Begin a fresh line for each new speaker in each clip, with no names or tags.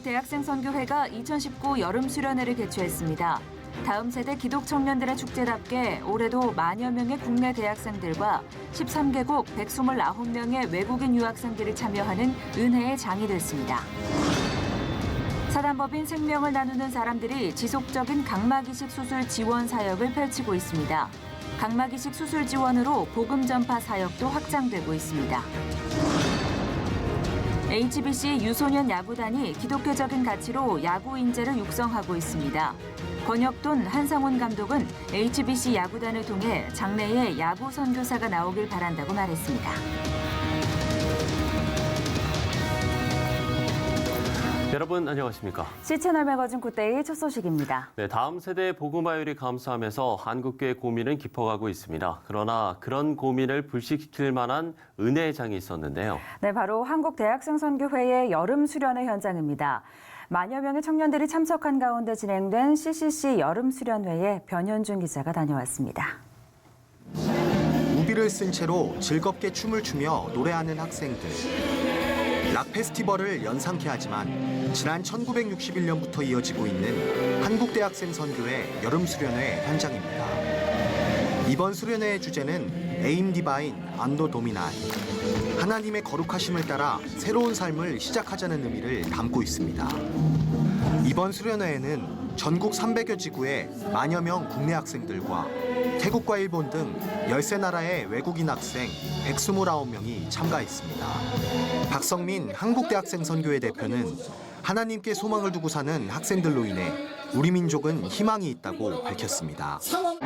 한국대학생선교회가 2019 여름수련회를 개최했습니다. 다음 세대 기독 청년들의 축제답게 올해도 만여 명의 국내 대학생들과 13개국 129명의 외국인 유학생들이 참여하는 은혜의 장이 됐습니다. 사단법인 생명을 나누는 사람들이 지속적인 각막이식 수술 지원 사역을 펼치고 있습니다. 각막이식 수술 지원으로 복음 전파 사역도 확장되고 있습니다. HBC 유소년 야구단이 기독교적인 가치로 야구 인재를 육성하고 있습니다. 권혁돈 한상훈 감독은 HBC 야구단을 통해 장래에 야구 선교사가 나오길 바란다고 말했습니다.
여러분 안녕하십니까?
C채널 매거진 굿데이 첫 소식입니다.
네, 다음 세대의 복음화율이 감소하면서 한국교회 고민은 깊어가고 있습니다. 그러나 그런 고민을 불식시킬 만한 은혜의 장이 있었는데요.
네, 바로 한국대학생선교회의 여름수련회 현장입니다. 만여 명의 청년들이 참석한 가운데 진행된 CCC 여름수련회에 변현준 기자가 다녀왔습니다.
우비를 쓴 채로 즐겁게 춤을 추며 노래하는 학생들. 락 페스티벌을 연상케 하지만 지난 1961년부터 이어지고 있는 한국대학생 선교회 여름수련회 현장입니다. 이번 수련회의 주제는 에임 디바인 안도 도미나이. 하나님의 거룩하심을 따라 새로운 삶을 시작하자는 의미를 담고 있습니다. 이번 수련회에는 전국 300여 지구의 만여 명 국내 학생들과 태국과 일본 등 13나라의 외국인 학생 129명이 참가했습니다. 박성민 한국대학생선교회 대표는 하나님께 소망을 두고 사는 학생들로 인해 우리 민족은 희망이 있다고 밝혔습니다.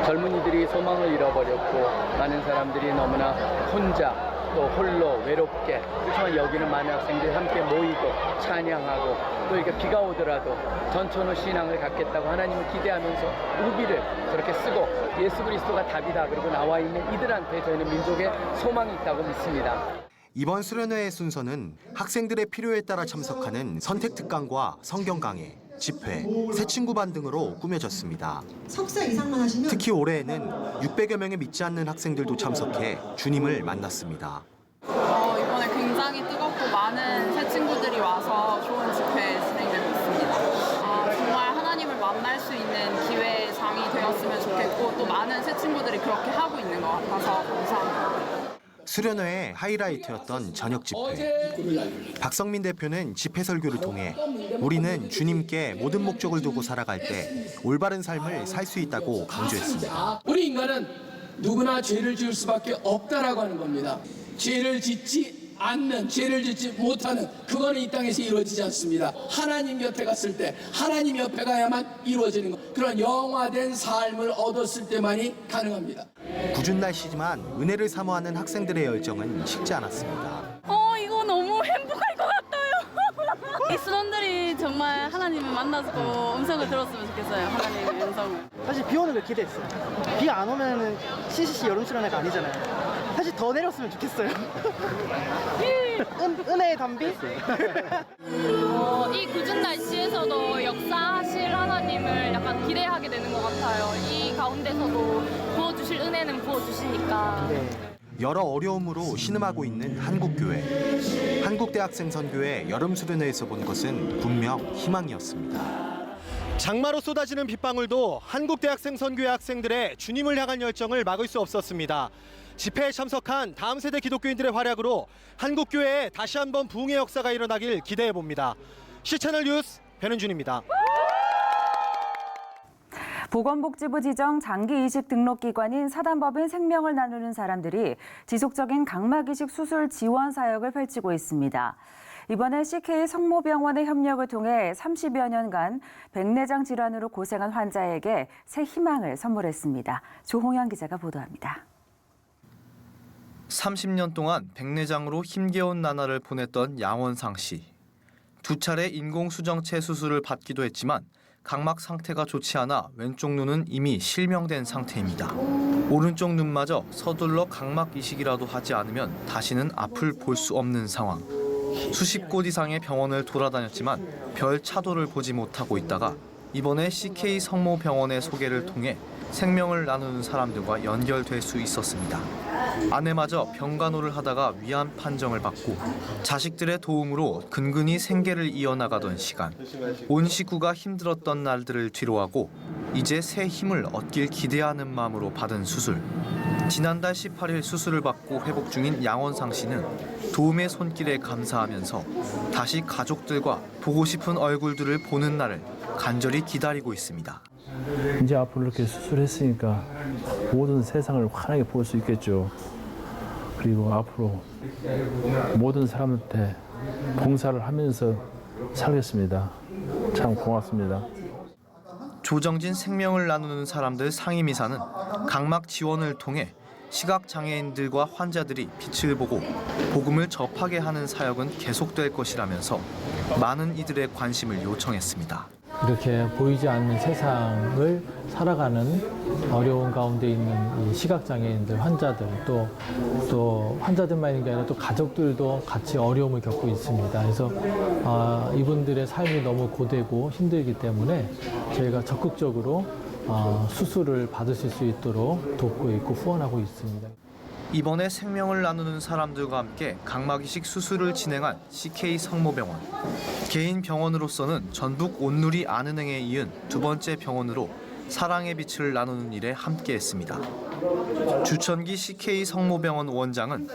젊은이들이 소망을 잃어버렸고 많은 사람들이 너무나 혼자 또 홀로 외롭게, 그렇지만 여기는 많은 학생들이 함께 모이고 찬양하고 또 이렇게 비가 오더라도 전천후 신앙을 갖겠다고 하나님을 기대하면서 우비를 저렇게 쓰고 예수 그리스도가 답이다 그러고 나와 있는 이들한테 저희는 민족의 소망이 있다고 믿습니다.
이번 수련회의 순서는 학생들의 필요에 따라 참석하는 선택 특강과 성경 강해, 집회, 새 친구반 등으로 꾸며졌습니다.
석사 이상만 하시면
특히 올해에는 600여 명의 믿지 않는 학생들도 참석해 주님을 만났습니다.
이번에 굉장히 뜨겁고 많은 새 친구들이 와서 좋은 집회 진행되고 있습니다. 정말 하나님을 만날 수 있는 기회의 장이 되었으면 좋겠고 또 많은 새 친구들이 그렇게 하고 있는 것 같아서 감사합니다.
수련회의 하이라이트였던 저녁 집회. 박성민 대표는 집회 설교를 통해 우리는 주님께 모든 목적을 두고 살아갈 때 올바른 삶을 살 수 있다고 강조했습니다.
우리 인간은 누구나 죄를 지을 수밖에 없다라고 하는 겁니다. 죄를 짓지 않는, 죄를 짓지 못하는 그거는 이 땅에서 이루어지지 않습니다. 하나님 곁에 갔을 때, 하나님 옆에 가야만 이루어지는 것. 그런 영화된 삶을 얻었을 때만이 가능합니다.
궂은 날씨지만 은혜를 사모하는 학생들의 열정은 식지 않았습니다.
이거 너무 행복할 것 같아요. 이 수련들이 정말 하나님을 만나서 음성을 들었으면 좋겠어요. 하나님의 음성을.
사실 비 오는 걸 기대했어요. 비 안 오면은 CCC 여름 수련회가 아니잖아요. 사실 더 내렸으면 좋겠어요. 은혜의 담비?
이 궂은 날씨에서도 역사하실 하나님을 약간 기대하게 되는 것 같아요. 이 가운데서도 부어주실 은혜는 부어주시니까.
여러 어려움으로 신음하고 있는 한국교회. 한국대학생선교회 여름수련회에서 본 것은 분명 희망이었습니다. 장마로 쏟아지는 빗방울도 한국대학생선교회 학생들의 주님을 향한 열정을 막을 수 없었습니다. 집회에 참석한 다음 세대 기독교인들의 활약으로 한국교회에 다시 한번 부흥의 역사가 일어나길 기대해봅니다. C채널 뉴스 변은준입니다.
보건복지부 지정 장기 이식 등록기관인 사단법인 생명을 나누는 사람들이 지속적인 각막이식 수술 지원 사역을 펼치고 있습니다. 이번에 CK 성모병원의 협력을 통해 30여 년간 백내장 질환으로 고생한 환자에게 새 희망을 선물했습니다. 조홍현 기자가 보도합니다.
30년 동안 백내장으로 힘겨운 나날을 보냈던 양원상 씨. 2차례 인공수정체 수술을 받기도 했지만 각막 상태가 좋지 않아 왼쪽 눈은 이미 실명된 상태입니다. 오른쪽 눈마저 서둘러 각막 이식이라도 하지 않으면 다시는 앞을 볼 수 없는 상황. 수십 곳 이상의 병원을 돌아다녔지만 별 차도를 보지 못하고 있다가 이번에 CK 성모병원의 소개를 통해 생명을 나누는 사람들과 연결될 수 있었습니다. 아내마저 병간호를 하다가 위암 판정을 받고 자식들의 도움으로 근근히 생계를 이어나가던 시간. 온 식구가 힘들었던 날들을 뒤로하고 이제 새 힘을 얻길 기대하는 마음으로 받은 수술. 지난달 18일 수술을 받고 회복 중인 양원상 씨는 도움의 손길에 감사하면서 다시 가족들과 보고 싶은 얼굴들을 보는 날을 간절히 기다리고 있습니다.
이제 앞으로 이렇게 수술했으니까 모든 세상을 환하게 볼 수 있겠죠. 그리고 앞으로 모든 사람한테 봉사를 하면서 살겠습니다. 참 고맙습니다.
조정진 생명을 나누는 사람들 상임이사는 각막 지원을 통해 시각장애인들과 환자들이 빛을 보고 복음을 접하게 하는 사역은 계속될 것이라면서 많은 이들의 관심을 요청했습니다.
이렇게 보이지 않는 세상을 살아가는 어려운 가운데 있는 이 시각장애인들, 환자들, 또 환자들만 있는 게 아니라 또 가족들도 같이 어려움을 겪고 있습니다. 그래서 이분들의 삶이 너무 고되고 힘들기 때문에 저희가 적극적으로 수술을 받으실 수 있도록 돕고 있고 후원하고 있습니다.
이번에 생명을 나누는 사람들과 함께 각막 이식 수술을 진행한 CK 성모병원. 개인 병원으로서는 전북 온누리 안은행에 이은 두 번째 병원으로 사랑의 빛을 나누는 일에 함께했습니다. 주천기 CK 성모병원 원장은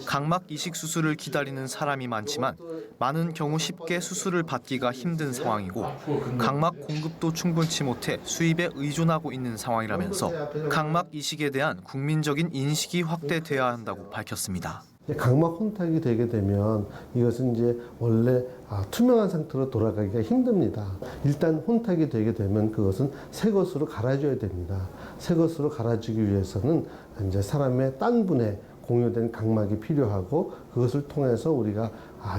각막 이식 수술을 기다리는 사람이 많지만 많은 경우 쉽게 수술을 받기가 힘든 상황이고 각막 공급도 충분치 못해 수입에 의존하고 있는 상황이라면서 각막 이식에 대한 국민적인 인식이 확대돼야 한다고 밝혔습니다.
각막 혼탁이 되게 되면 이것은 이제 원래 투명한 상태로 돌아가기가 힘듭니다. 일단 혼탁이 되게 되면 그것은 새 것으로 갈아줘야 됩니다. 새 것으로 갈아주기 위해서는 이제 사람의 딴 분에 공유된 각막이 필요하고 그것을 통해서 우리가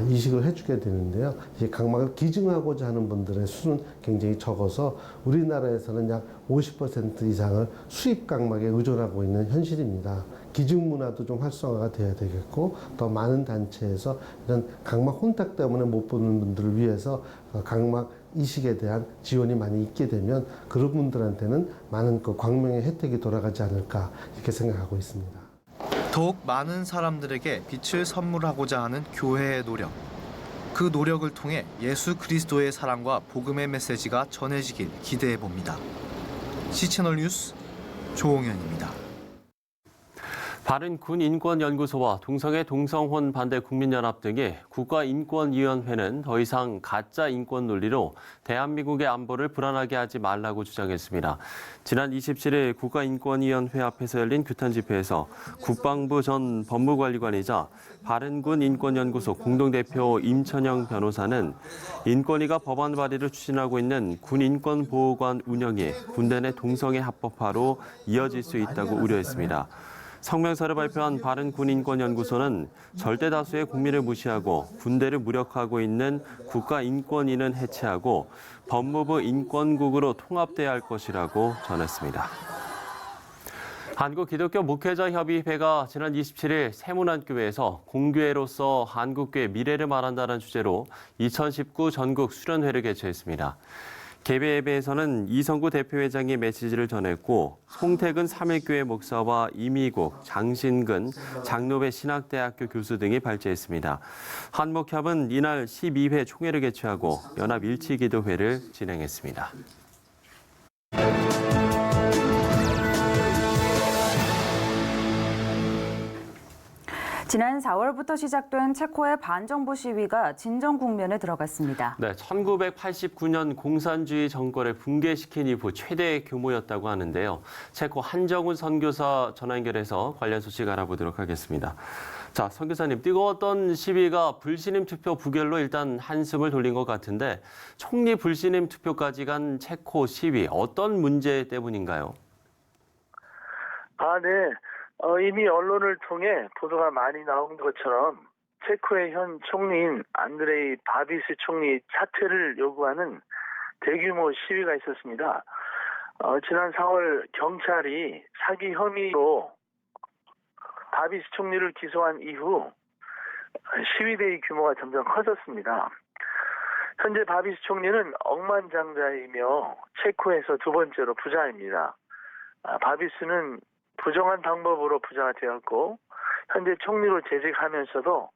이식을 해주게 되는데요. 이 각막을 기증하고자 하는 분들의 수는 굉장히 적어서 우리나라에서는 약 50% 이상을 수입 각막에 의존하고 있는 현실입니다. 기증 문화도 좀 활성화가 돼야 되겠고 더 많은 단체에서 이런 각막 혼탁 때문에 못 보는 분들을 위해서 각막 이식에 대한 지원이 많이 있게 되면 그런 분들한테는 많은 그 광명의 혜택이 돌아가지 않을까 이렇게 생각하고 있습니다.
더욱 많은 사람들에게 빛을 선물하고자 하는 교회의 노력. 그 노력을 통해 예수 그리스도의 사랑과 복음의 메시지가 전해지길 기대해 봅니다. C채널 뉴스 조홍현입니다.
바른군인권연구소와 동성애 동성혼 반대 국민연합 등이 국가인권위원회는 더 이상 가짜 인권 논리로 대한민국의 안보를 불안하게 하지 말라고 주장했습니다. 지난 27일 국가인권위원회 앞에서 열린 규탄 집회에서 국방부 전 법무관리관이자 바른군인권연구소 공동대표 임천영 변호사는 인권위가 법안 발의를 추진하고 있는 군인권보호관 운영이 군대 내 동성애 합법화로 이어질 수 있다고 우려했습니다. 성명서를 발표한 바른군인권연구소는 절대 다수의 국민을 무시하고 군대를 무력화하고 있는 국가인권위는 해체하고 법무부 인권국으로 통합돼야 할 것이라고 전했습니다. 한국기독교목회자협의회가 지난 27일 세문안교회에서 공교회로서 한국교회 미래를 말한다는 주제로 2019 전국 수련회를 개최했습니다. 개회 예배에서는 이성구 대표회장이 메시지를 전했고 송태근 삼일교회 목사와 이미국, 장신근, 장로배 신학대학교 교수 등이 발제했습니다. 한목협은 이날 12회 총회를 개최하고 연합 일치기도회를 진행했습니다.
지난 4월부터 시작된 체코의 반정부 시위가 진정 국면에 들어갔습니다.
네, 1989년 공산주의 정권을 붕괴시킨 이후 최대 규모였다고 하는데요. 체코 한정훈 선교사 전화 연결해서 관련 소식 알아보도록 하겠습니다. 자, 선교사님, 뜨거웠던 시위가 불신임 투표 부결로 일단 한숨을 돌린 것 같은데 총리 불신임 투표까지 간 체코 시위, 어떤 문제 때문인가요?
네. 이미 언론을 통해 보도가 많이 나온 것처럼 체코의 현 총리인 안드레이 바비스 총리 사퇴를 요구하는 대규모 시위가 있었습니다. 지난 4월 경찰이 사기 혐의로 바비스 총리를 기소한 이후 시위대의 규모가 점점 커졌습니다. 현재 바비스 총리는 억만장자이며 체코에서 두 번째로 부자입니다. 바비스는 부정한 방법으로 부자가 되었고 현재 총리로 재직하면서도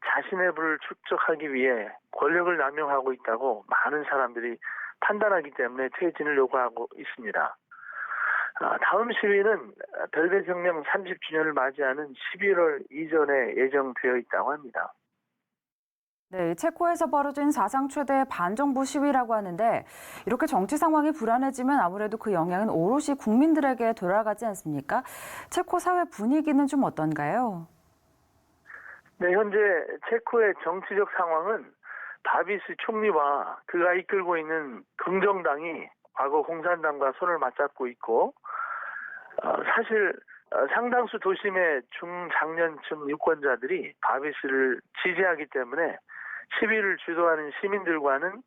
자신의 부를 축적하기 위해 권력을 남용하고 있다고 많은 사람들이 판단하기 때문에 퇴진을 요구하고 있습니다. 다음 시위는 벨벳 혁명 30주년을 맞이하는 11월 이전에 예정되어 있다고 합니다.
네, 체코에서 벌어진 사상 최대 반정부 시위라고 하는데 이렇게 정치 상황이 불안해지면 아무래도 그 영향은 오롯이 국민들에게 돌아가지 않습니까? 체코 사회 분위기는 좀 어떤가요?
네, 현재 체코의 정치적 상황은 바비스 총리와 그가 이끌고 있는 긍정당이 과거 공산당과 손을 맞잡고 있고 사실 상당수 도심의 중장년층 유권자들이 바비스를 지지하기 때문에 시위를 주도하는 시민들과는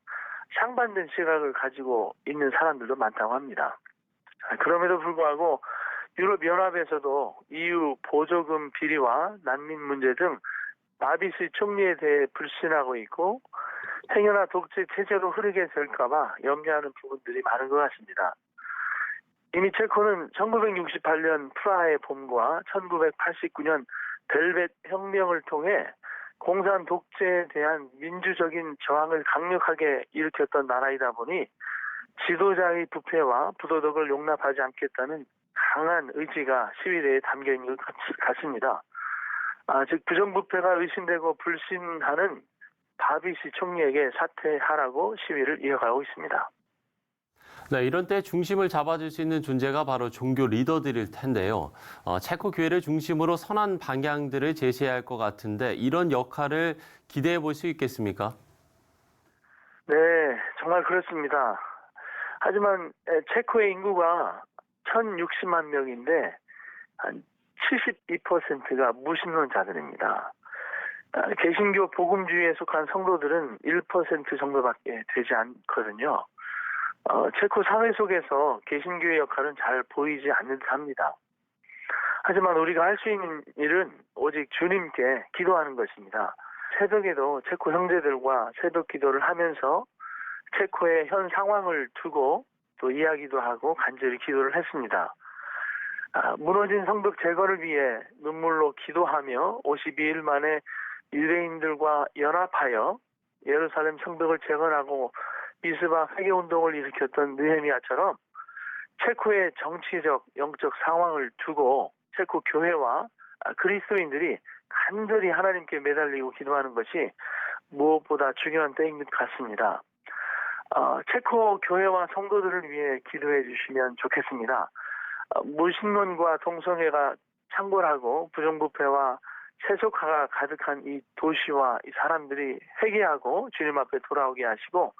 상반된 시각을 가지고 있는 사람들도 많다고 합니다. 그럼에도 불구하고 유럽연합에서도 EU 보조금 비리와 난민 문제 등 바비스 총리에 대해 불신하고 있고 행여나 독재 체제로 흐르게 될까봐 염려하는 부분들이 많은 것 같습니다. 이미 체코는 1968년 프라하의 봄과 1989년 벨벳 혁명을 통해 공산 독재에 대한 민주적인 저항을 강력하게 일으켰던 나라이다 보니 지도자의 부패와 부도덕을 용납하지 않겠다는 강한 의지가 시위대에 담겨 있는 것 같습니다. 즉 부정부패가 의심되고 불신하는 바비스 총리에게 사퇴하라고 시위를 이어가고 있습니다.
네, 이런 때 중심을 잡아줄 수 있는 존재가 바로 종교 리더들일 텐데요. 체코 교회를 중심으로 선한 방향들을 제시해야 할 것 같은데 이런 역할을 기대해 볼 수 있겠습니까?
네, 정말 그렇습니다. 하지만 체코의 인구가 1,060만 명인데 한 72%가 무신론자들입니다. 개신교 복음주의에 속한 성도들은 1% 정도밖에 되지 않거든요. 체코 사회 속에서 개신교의 역할은 잘 보이지 않는 듯합니다. 하지만 우리가 할 수 있는 일은 오직 주님께 기도하는 것입니다. 새벽에도 체코 형제들과 새벽 기도를 하면서 체코의 현 상황을 두고 또 이야기도 하고 간절히 기도를 했습니다. 무너진 성벽 재건을 위해 눈물로 기도하며 52일 만에 유대인들과 연합하여 예루살렘 성벽을 재건하고 미스바 회개운동을 일으켰던 느헤미야처럼 체코의 정치적, 영적 상황을 두고 체코 교회와 그리스도인들이 간절히 하나님께 매달리고 기도하는 것이 무엇보다 중요한 때인 것 같습니다. 체코 교회와 성도들을 위해 기도해 주시면 좋겠습니다. 무신론과 동성애가 창궐하고 부정부패와 세속화가 가득한 이 도시와 이 사람들이 회개하고 주님 앞에 돌아오게 하시고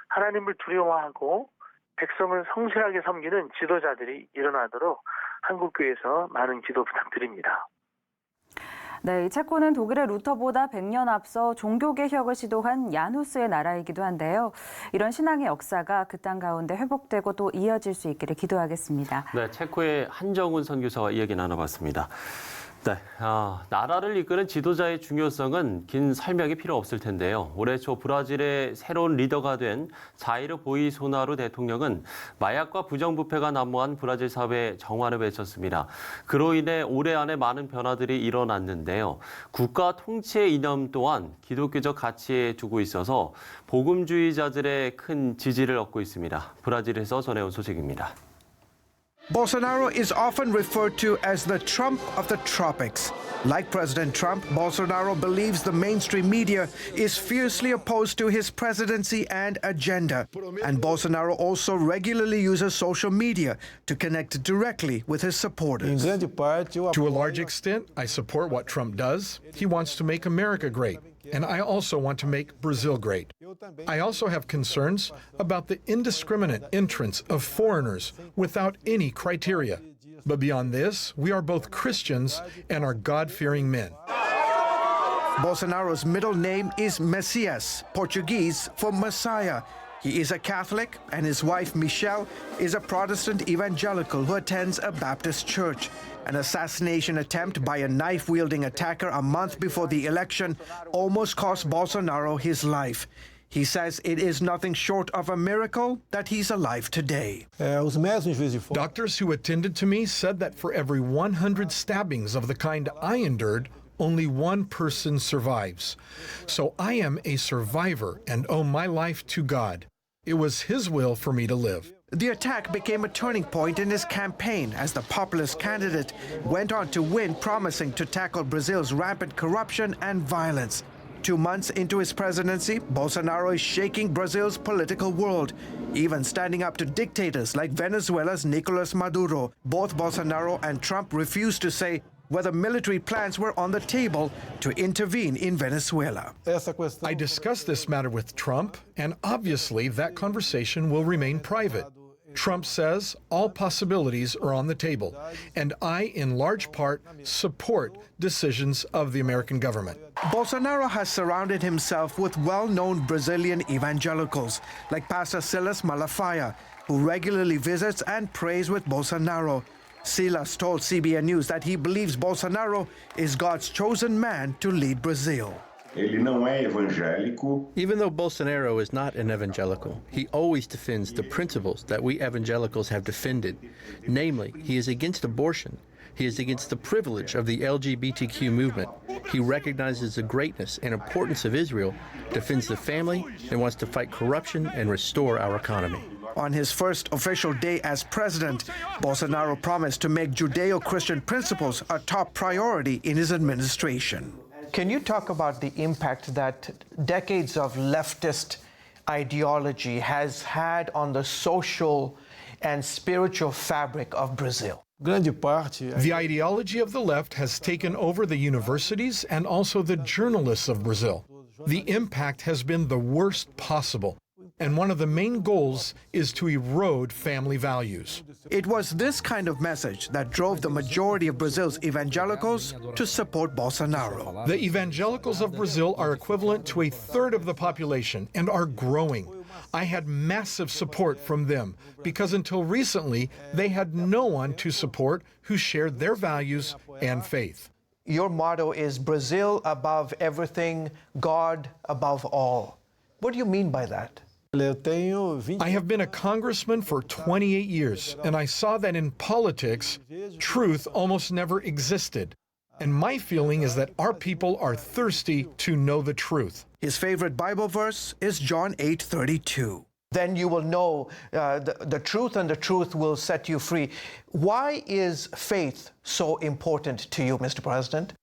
하나님을 두려워하고 백성을 성실하게 섬기는 지도자들이 일어나도록 한국교회에서 많은 기도 부탁드립니다.
네, 체코는 독일의 루터보다 100년 앞서 종교개혁을 시도한 야누스의 나라이기도 한데요. 이런 신앙의 역사가 그 땅 가운데 회복되고 또 이어질 수 있기를 기도하겠습니다.
네, 체코의 한정훈 선교사와 이야기 나눠봤습니다. 네, 나라를 이끄는 지도자의 중요성은 긴 설명이 필요 없을 텐데요. 올해 초 브라질의 새로운 리더가 된 자이르 보이소나루 대통령은 마약과 부정부패가 난무한 브라질 사회의 정화를 외쳤습니다. 그로 인해 올해 안에 많은 변화들이 일어났는데요. 국가 통치의 이념 또한 기독교적 가치에 두고 있어서 복음주의자들의 큰 지지를 얻고 있습니다. 브라질에서 전해온 소식입니다.
Bolsonaro is often referred to as the Trump of the tropics. Like President Trump, Bolsonaro believes the mainstream media is fiercely opposed to his presidency and agenda. And Bolsonaro also regularly uses social media to connect directly with his supporters.
To a large extent, I support what Trump does. He wants to make America great. And I also want to make Brazil great. I also have concerns about the indiscriminate entrance of foreigners without any criteria. But beyond this, we are both Christians and are God-fearing men.
Bolsonaro's middle name is Messias, Portuguese for Messiah. He is a Catholic, and his wife, Michelle, is a Protestant evangelical who attends a Baptist church. An assassination attempt by a knife-wielding attacker a month before the election almost cost Bolsonaro his life. He says it is nothing short of a miracle that he's alive today.
Doctors who attended to me said that for every 100 stabbings of the kind I endured, only one person survives. So I am a survivor and owe my life to God. It was His will for me to live.
The attack became a turning point in his campaign as the populist candidate went on to win, promising to tackle Brazil's rampant corruption and violence. 2 months into his presidency, Bolsonaro is shaking Brazil's political world, even standing up to dictators like Venezuela's Nicolas Maduro. Both Bolsonaro and Trump refused to say whether military plans were on the table to intervene in Venezuela.
I discussed this matter with Trump, and obviously that conversation will remain private. Trump says all possibilities are on the table, and I, in large part, support decisions of the American government.
Bolsonaro has surrounded himself with well-known Brazilian evangelicals, like Pastor Silas Malafaia, who regularly visits and prays with Bolsonaro. Silas told CBN News that he believes Bolsonaro is God's chosen man to lead Brazil.
Ele não é evangélico.
Even though Bolsonaro is not an evangelical, he always defends the principles that we evangelicals have defended. Namely, he is against abortion. He is against the privilege of the LGBTQ movement. He recognizes the greatness and importance of Israel, defends the family, and wants to fight corruption and restore our economy.
On his first official day as president, Bolsonaro promised to make Judeo-Christian principles a top priority in his administration. Can you talk about the impact that decades of leftist ideology has had on the social and spiritual fabric of Brazil?
The ideology of the left has taken over the universities and also the journalists of Brazil. The impact has been the worst possible. And one of the main goals is to erode family values.
It was this kind of message that drove the majority of Brazil's evangelicals to support Bolsonaro.
The evangelicals of Brazil are equivalent to a third of the population and are growing. I had massive support from them because until recently, they had no one to support who shared their values and faith.
Your motto is Brazil above everything, God above all. What do you mean by that?
I have been a congressman for 28 years, and I saw that in politics, truth almost never existed. And my feeling is that our people are thirsty to know the truth.
His favorite Bible verse is John 8:32. Then you will know the truth, and the truth will set you free. Why is faith so important to you, Mr. President?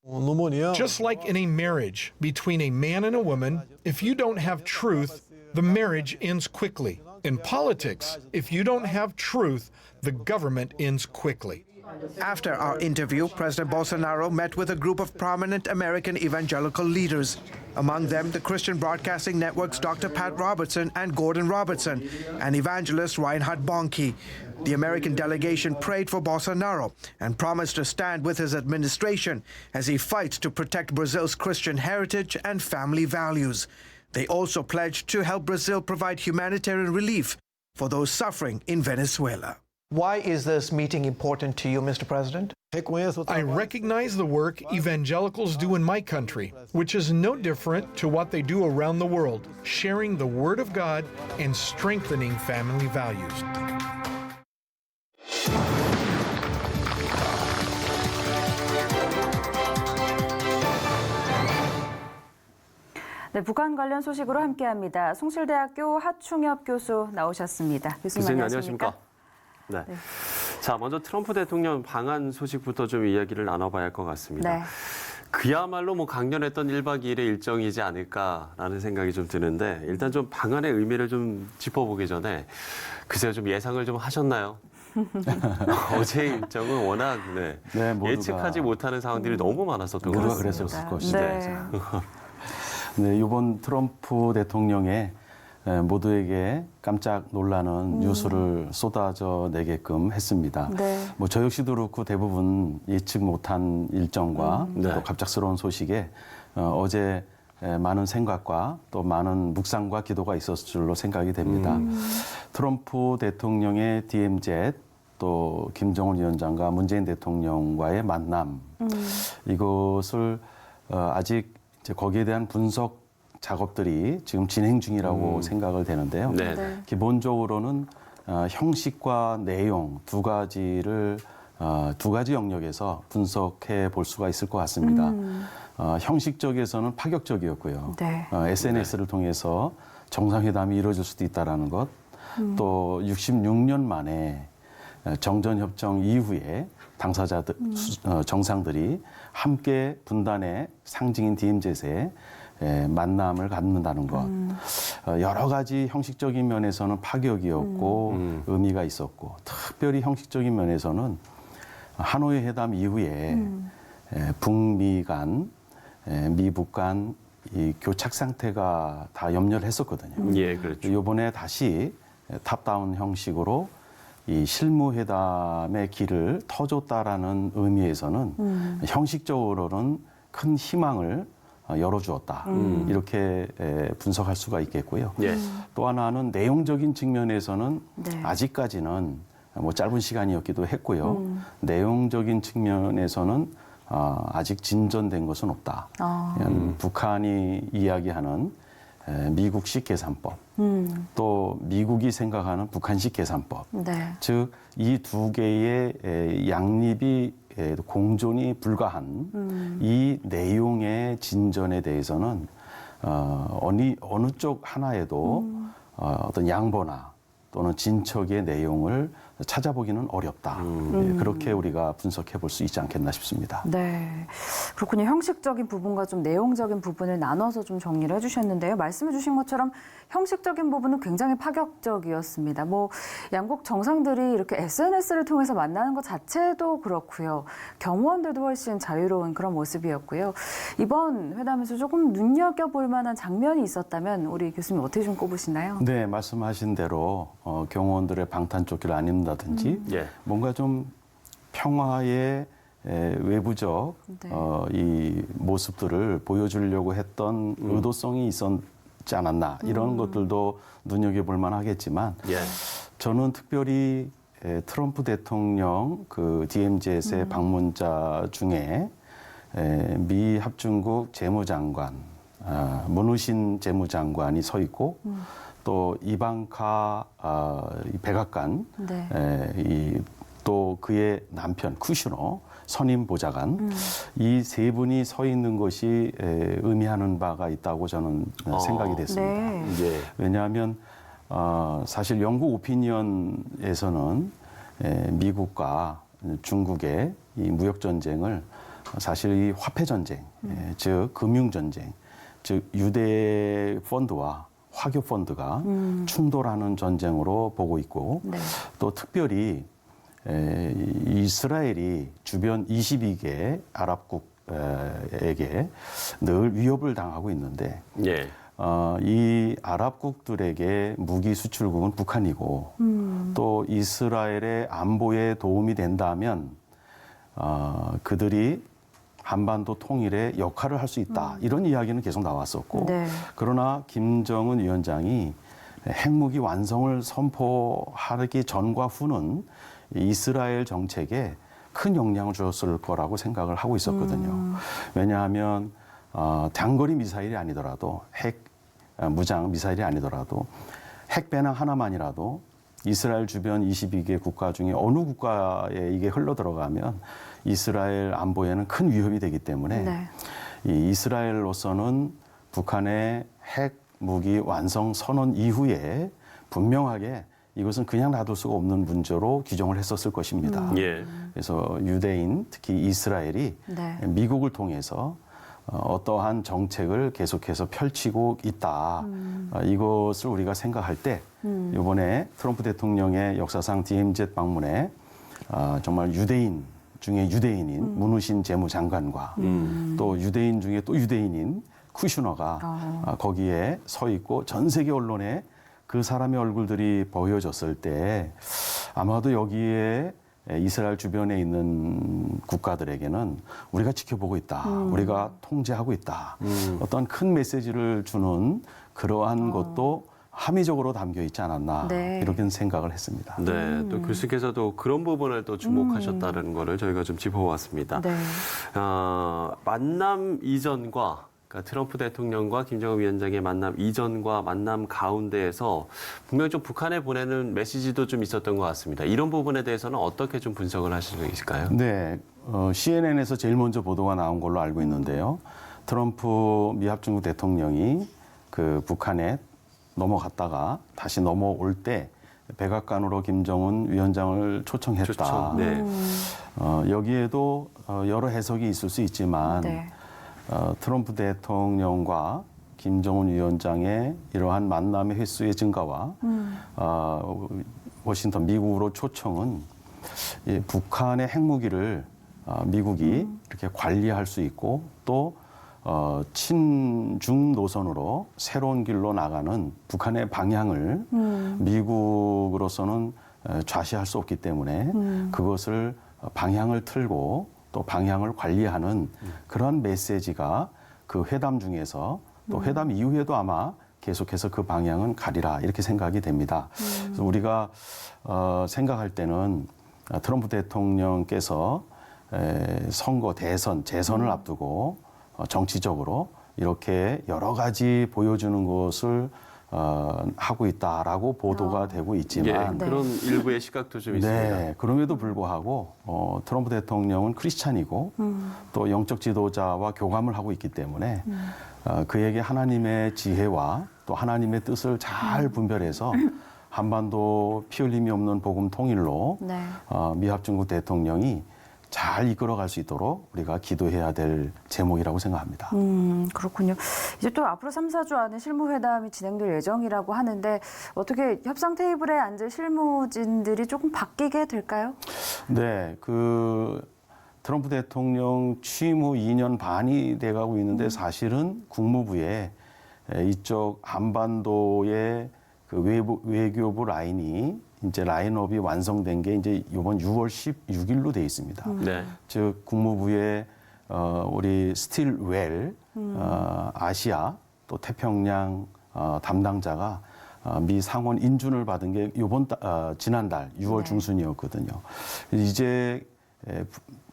Just like in a marriage between a man and a woman, if you don't have truth, the marriage ends quickly. In politics, if you don't have truth, the government ends quickly.
After our interview, President Bolsonaro met with a group of prominent American evangelical leaders. Among them, the Christian Broadcasting Network's Dr. Pat Robertson and Gordon Robertson, and evangelist Reinhard Bonnke. The American delegation prayed for Bolsonaro and promised to stand with his administration as he fights to protect Brazil's Christian heritage and family values. They also pledged to help Brazil provide humanitarian relief for those suffering in Venezuela. Why is this meeting important to you, Mr. President?
I recognize the work evangelicals do in my country, which is no different to what they do around the world, sharing the Word of God and strengthening family values.
네, 북한 관련 소식으로 함께합니다. 송실대학교 하충엽 교수 나오셨습니다. 교수님 안녕하십니까?
네. 자, 먼저 트럼프 대통령 방한 소식부터 좀 이야기를 나눠봐야 할 것 같습니다. 네. 그야말로 뭐 강렬했던 1박 2일의 일정이지 않을까라는 생각이 좀 드는데 일단 좀 방한의 의미를 좀 짚어보기 전에 글쎄요 좀 예상을 좀 하셨나요? 어제 일정은 워낙 예측하지 못하는 상황들이 너무 많았었던 것 같습니다.
그랬었을 것이다. 네, 이번 트럼프 대통령의 모두에게 깜짝 놀라는 뉴스를 쏟아져 내게끔 했습니다. 네. 뭐 저 역시도 그렇고 대부분 예측 못한 일정과 또 갑작스러운 소식에 어제 많은 생각과 또 많은 묵상과 기도가 있었을 줄로 생각이 됩니다. 트럼프 대통령의 DMZ 또 김정은 위원장과 문재인 대통령과의 만남 이것을 아직 이제 거기에 대한 분석 작업들이 지금 진행 중이라고 생각을 되는데요.
네.
기본적으로는 형식과 내용 두 가지를 두 가지 영역에서 분석해 볼 수가 있을 것 같습니다. 형식적에서는 파격적이었고요.
네.
SNS를 통해서 정상회담이 이루어질 수도 있다는 것, 또 66년 만에 정전협정 이후에 당사자들, 정상들이 함께 분단의 상징인 DMZ에 만남을 갖는다는 것. 여러 가지 형식적인 면에서는 파격이었고 의미가 있었고, 특별히 형식적인 면에서는 하노이 회담 이후에 북미 간, 미북 간 이 교착 상태가 다 염려를 했었거든요.
예, 그렇죠.
이번에 다시 탑다운 형식으로 이 실무회담의 길을 터줬다라는 의미에서는 형식적으로는 큰 희망을 열어주었다. 이렇게 분석할 수가 있겠고요.
예.
또 하나는 내용적인 측면에서는 아직까지는 뭐 짧은 시간이었기도 했고요. 내용적인 측면에서는 아직 진전된 것은 없다. 북한이 이야기하는 미국식 계산법, 또 미국이 생각하는 북한식 계산법, 즉 이 두 개의 양립이 공존이 불가한 이 내용의 진전에 대해서는 어느 쪽 하나에도 어떤 양보나 또는 진척의 내용을 찾아보기는 어렵다. 그렇게 우리가 분석해 볼 수 있지 않겠나 싶습니다.
네, 그렇군요. 형식적인 부분과 좀 내용적인 부분을 나눠서 좀 정리를 해주셨는데요. 말씀해 주신 것처럼 형식적인 부분은 굉장히 파격적이었습니다. 뭐 양국 정상들이 이렇게 SNS를 통해서 만나는 것 자체도 그렇고요. 경호원들도 훨씬 자유로운 그런 모습이었고요. 이번 회담에서 조금 눈여겨볼 만한 장면이 있었다면 우리 교수님 어떻게 좀 꼽으시나요?
네, 말씀하신 대로 경호원들의 방탄조끼를 안 입는다든지 뭔가 좀 평화의 외부적 이 모습들을 보여주려고 했던 의도성이 있었지 않았나 이런 것들도 눈여겨볼 만하겠지만 저는 특별히 트럼프 대통령 그 DMZ의 방문자 중에 미 합중국 재무장관 문우신 재무장관이 서 있고 또 이방카 백악관, 또 그의 남편 쿠슈너 선임 보좌관 이 세 분이 서 있는 것이 의미하는 바가 있다고 저는 생각이 됐습니다. 왜냐하면 사실 영국 오피니언에서는 미국과 중국의 이 무역 전쟁을 사실 이 화폐 전쟁, 즉 금융 전쟁, 즉 유대 펀드와 화교 펀드가 충돌하는 전쟁으로 보고 있고 또 특별히 이스라엘이 주변 22개 아랍국에게 늘 위협을 당하고 있는데 이 아랍국들에게 무기 수출국은 북한이고 또 이스라엘의 안보에 도움이 된다면 그들이 한반도 통일에 역할을 할 수 있다. 이런 이야기는 계속 나왔었고 그러나 김정은 위원장이 핵무기 완성을 선포하기 전과 후는 이스라엘 정책에 큰 영향을 주었을 거라고 생각을 하고 있었거든요. 왜냐하면 장거리 미사일이 아니더라도 무장 미사일이 아니더라도 핵 배낭 하나만이라도 이스라엘 주변 22개 국가 중에 어느 국가에 이게 흘러 들어가면 이스라엘 안보에는 큰 위협이 되기 때문에 이 이스라엘로서는 북한의 핵 무기 완성 선언 이후에 분명하게 이것은 그냥 놔둘 수가 없는 문제로 규정을 했었을 것입니다. 그래서 유대인, 특히 이스라엘이 미국을 통해서 어떠한 정책을 계속해서 펼치고 있다. 이것을 우리가 생각할 때 이번에 트럼프 대통령의 역사상 DMZ 방문에 정말 유대인 중에 유대인인 문우신 재무장관과 또 유대인 중에 또 유대인인 쿠슈너가 거기에 서 있고 전 세계 언론에 그 사람의 얼굴들이 보여졌을 때 아마도 여기에 이스라엘 주변에 있는 국가들에게는 우리가 지켜보고 있다. 우리가 통제하고 있다. 어떤 큰 메시지를 주는 그러한 것도 함의적으로 담겨 있지 않았나 이렇게 생각을 했습니다.
네, 또 교수께서도 그런 부분을 또 주목하셨다는 거를 저희가 좀 짚어봤습니다. 만남 이전과 그러니까 트럼프 대통령과 김정은 위원장의 만남 이전과 만남 가운데에서 분명히 좀 북한에 보내는 메시지도 좀 있었던 것 같습니다. 이런 부분에 대해서는 어떻게 좀 분석을 하실 수 있을까요?
네, CNN에서 제일 먼저 보도가 나온 걸로 알고 있는데요. 트럼프 미합중국 대통령이 그 북한에 넘어갔다가 다시 넘어올 때 백악관으로 김정은 위원장을 초청했다.
네.
여기에도 여러 해석이 있을 수 있지만
네.
트럼프 대통령과 김정은 위원장의 이러한 만남의 횟수의 증가와 워싱턴 미국으로 초청은 이 북한의 핵무기를 미국이 이렇게 관리할 수 있고 또 친중 노선으로 새로운 길로 나가는 북한의 방향을 미국으로서는 좌시할 수 없기 때문에 그것을 방향을 틀고 또 방향을 관리하는 그런 메시지가 그 회담 중에서 또 회담 이후에도 아마 계속해서 그 방향은 가리라 이렇게 생각이 됩니다. 그래서 우리가 생각할 때는 트럼프 대통령께서 선거, 대선, 재선을 앞두고 정치적으로 이렇게 여러 가지 보여주는 것을 하고 있다라고 보도가 되고 있지만
예, 그런 일부의 시각도 좀 있습니다.
네, 그럼에도 불구하고 트럼프 대통령은 크리스찬이고 또 영적 지도자와 교감을 하고 있기 때문에 그에게 하나님의 지혜와 또 하나님의 뜻을 잘 분별해서 한반도 피 흘림이 없는 복음 통일로
네.
미합중국 대통령이 잘 이끌어갈 수 있도록 우리가 기도해야 될 제목이라고 생각합니다.
그렇군요. 이제 또 앞으로 3, 4주 안에 실무회담이 진행될 예정이라고 하는데 어떻게 협상 테이블에 앉을 실무진들이 조금 바뀌게 될까요?
네, 트럼프 대통령 취임 후 2년 반이 돼가고 있는데 사실은 국무부에 이쪽 한반도의 그 외교부 라인이 이제 라인업이 완성된 게 이제 이번 6월 16일로 돼 있습니다.
네.
즉 국무부에 우리 스틸웰 아시아 또 태평양 담당자가 미 상원 인준을 받은 게 지난달 6월 중순이었거든요. 이제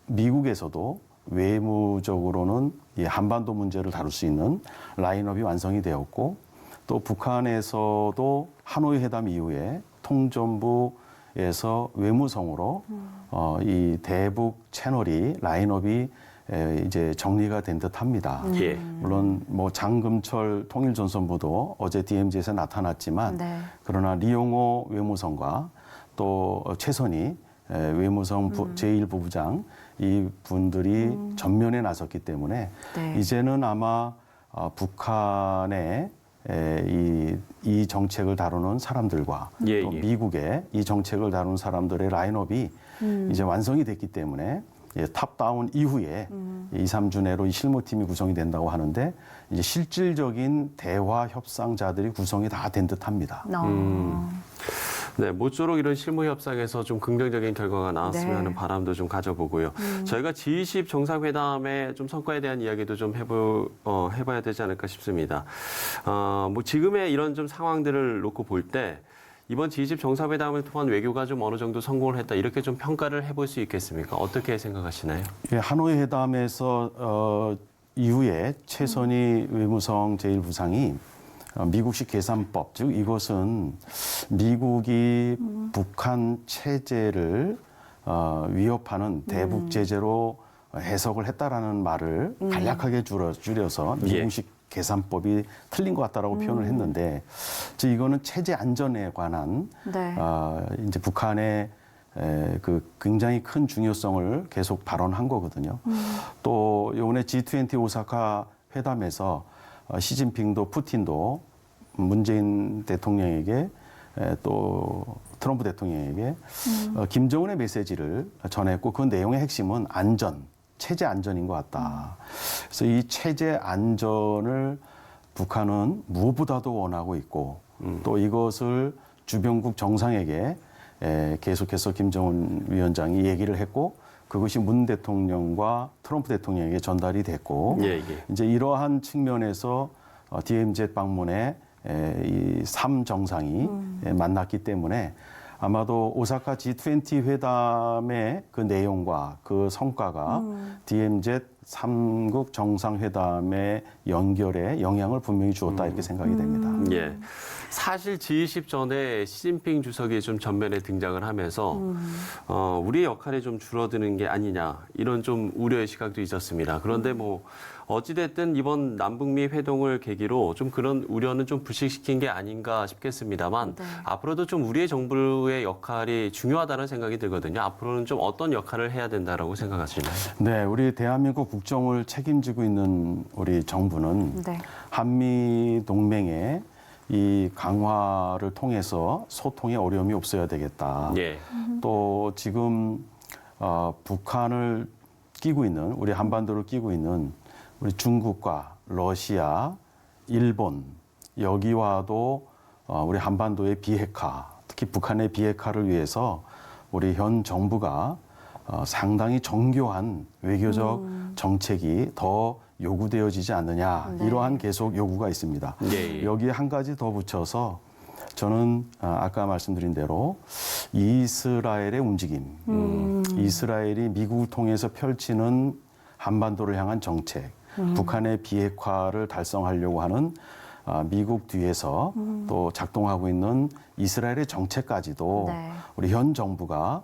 미국에서도 외무적으로는 이 한반도 문제를 다룰 수 있는 라인업이 완성이 되었고 또 북한에서도 하노이 회담 이후에 통전부에서 외무성으로 이 대북 채널이 라인업이 이제 정리가 된 듯합니다.
예.
물론 뭐 장금철 통일전선부도 어제 DMZ에서 나타났지만
네.
그러나 리용호 외무성과 또 최선희 외무성 제1부부장 이 분들이 전면에 나섰기 때문에
네.
이제는 아마 북한의 이 정책을 다루는 사람들과
예,
또
예.
미국의 이 정책을 다루는 사람들의 라인업이 이제 완성이 됐기 때문에 탑다운 이후에 2, 3주 내로 이 실무팀이 구성이 된다고 하는데 이제 실질적인 대화 협상자들이 구성이 다 된 듯합니다.
네, 모쪼록 이런 실무 협상에서 좀 긍정적인 결과가 나왔으면
네.
하는 바람도 좀 가져보고요. 저희가 G20 정상회담의 좀 성과에 대한 이야기도 좀 해봐야 되지 않을까 싶습니다. 뭐 지금의 이런 좀 상황들을 놓고 볼 때 이번 G20 정상회담을 통한 외교가 좀 어느 정도 성공을 했다 이렇게 좀 평가를 해볼 수 있겠습니까? 어떻게 생각하시나요?
예, 하노이 회담에서 이후에 최선희 외무성 제1부상이 미국식 계산법, 즉 이것은 미국이 북한 체제를 위협하는 대북 제재로 해석을 했다라는 말을 간략하게 줄여서 미국식 계산법이 틀린 것 같다라고 표현을 했는데, 즉 이거는 체제 안전에 관한
네.
이제 북한의 그 굉장히 큰 중요성을 계속 발언한 거거든요. 또 이번에 G20 오사카 회담에서 시진핑도 푸틴도 문재인 대통령에게 또 트럼프 대통령에게 김정은의 메시지를 전했고 그 내용의 핵심은 안전, 체제 안전인 것 같다. 그래서 이 체제 안전을 북한은 무엇보다도 원하고 있고 또 이것을 주변국 정상에게 계속해서 김정은 위원장이 얘기를 했고 그것이 문 대통령과 트럼프 대통령에게 전달이 됐고 이제 이러한 측면에서 DMZ 방문에 이 3정상이 만났기 때문에 아마도 오사카 G20 회담의 그 내용과 그 성과가 DMZ 삼국 정상회담의 연결에 영향을 분명히 주었다 이렇게 생각이 됩니다.
예. 사실 G20 전에 시진핑 주석이 좀 전면에 등장을 하면서 우리의 역할이 좀 줄어드는 게 아니냐 이런 좀 우려의 시각도 있었습니다. 그런데 뭐 어찌됐든 이번 남북미 회동을 계기로 좀 그런 우려는 좀 불식시킨 게 아닌가 싶겠습니다만 앞으로도 좀 우리의 정부의 역할이 중요하다는 생각이 들거든요. 앞으로는 좀 어떤 역할을 해야 된다라고 생각하시나요?
네, 우리 대한민국 국정을 책임지고 있는 우리 정부는 한미 동맹의 이 강화를 통해서 소통의 어려움이 없어야 되겠다.
예.
또 지금 북한을 끼고 있는 우리 한반도를 끼고 있는 우리 중국과 러시아, 일본 여기와도 우리 한반도의 비핵화, 특히 북한의 비핵화를 위해서 우리 현 정부가 상당히 정교한 외교적 정책이 더 요구되어지지 않느냐 이러한 계속 요구가 있습니다.
예.
여기에 한 가지 더 붙여서 저는 아까 말씀드린 대로 이스라엘의 움직임, 이스라엘이 미국을 통해서 펼치는 한반도를 향한 정책, 북한의 비핵화를 달성하려고 하는 미국 뒤에서 또 작동하고 있는 이스라엘의 정책까지도 우리 현 정부가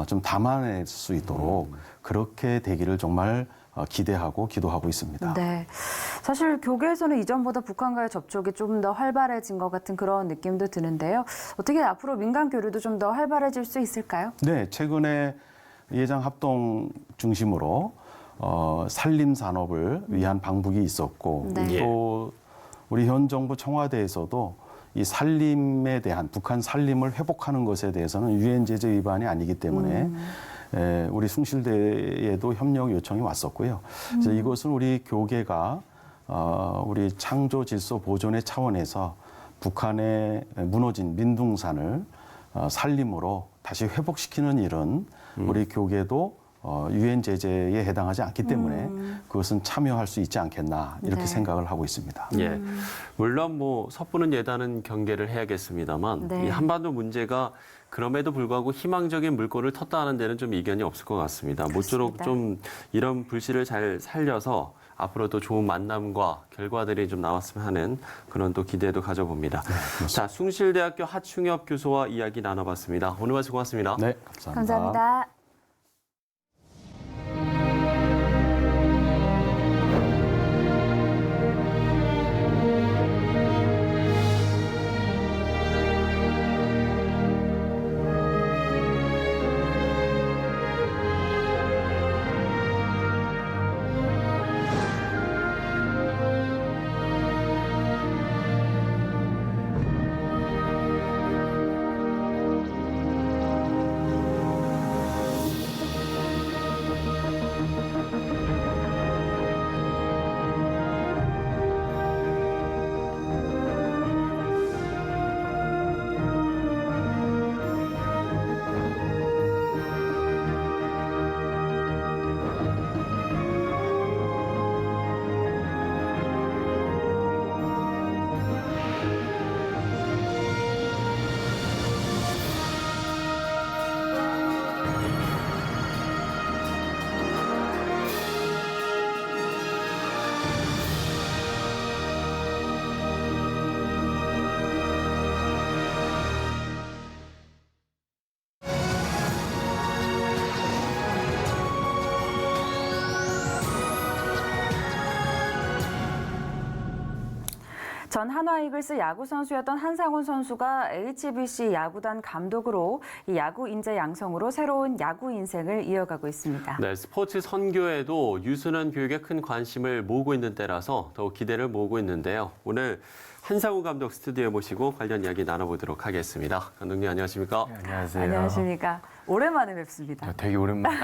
좀 담아낼 수 있도록 그렇게 되기를 정말 기대하고 기도하고 있습니다.
네. 사실 교계에서는 이전보다 북한과의 접촉이 좀 더 활발해진 것 같은 그런 느낌도 드는데요. 어떻게 앞으로 민간 교류도 좀 더 활발해질 수 있을까요?
네, 최근에 예장 합동 중심으로 산림 산업을 위한 방북이 있었고 또 우리 현 정부 청와대에서도 이 산림에 대한 북한 산림을 회복하는 것에 대해서는 유엔 제재 위반이 아니기 때문에 우리 숭실대에도 협력 요청이 왔었고요. 그래서 이것은 우리 교계가 우리 창조 질서 보존의 차원에서 북한의 무너진 민둥산을 산림으로 다시 회복시키는 일은 우리 교계도 유엔 제재에 해당하지 않기 때문에 그것은 참여할 수 있지 않겠나 이렇게 생각을 하고 있습니다.
예, 물론 뭐 섣부른 예단은 경계를 해야겠습니다만 이 한반도 문제가 그럼에도 불구하고 희망적인 물꼬를 텄다는 데는 좀 이견이 없을 것 같습니다. 모쪼록 좀 이런 불씨를 잘 살려서 앞으로도 좋은 만남과 결과들이 좀 나왔으면 하는 그런 또 기대도 가져봅니다. 자, 숭실대학교 하충엽 교수와 이야기 나눠봤습니다. 오늘 말씀 고맙습니다.
네, 감사합니다.
감사합니다. 전 한화이글스 야구 선수였던 한상훈 선수가 HBC 야구단 감독으로 이 야구 인재 양성으로 새로운 야구 인생을 이어가고 있습니다.
네, 스포츠 선교에도 유순한 교육에 큰 관심을 모으고 있는 때라서 더욱 기대를 모으고 있는데요. 오늘 한상훈 감독 스튜디오에 모시고 관련 이야기 나눠보도록 하겠습니다. 감독님 안녕하십니까?
네, 안녕하세요.
안녕하십니까? 오랜만에 뵙습니다.
되게 오랜만에.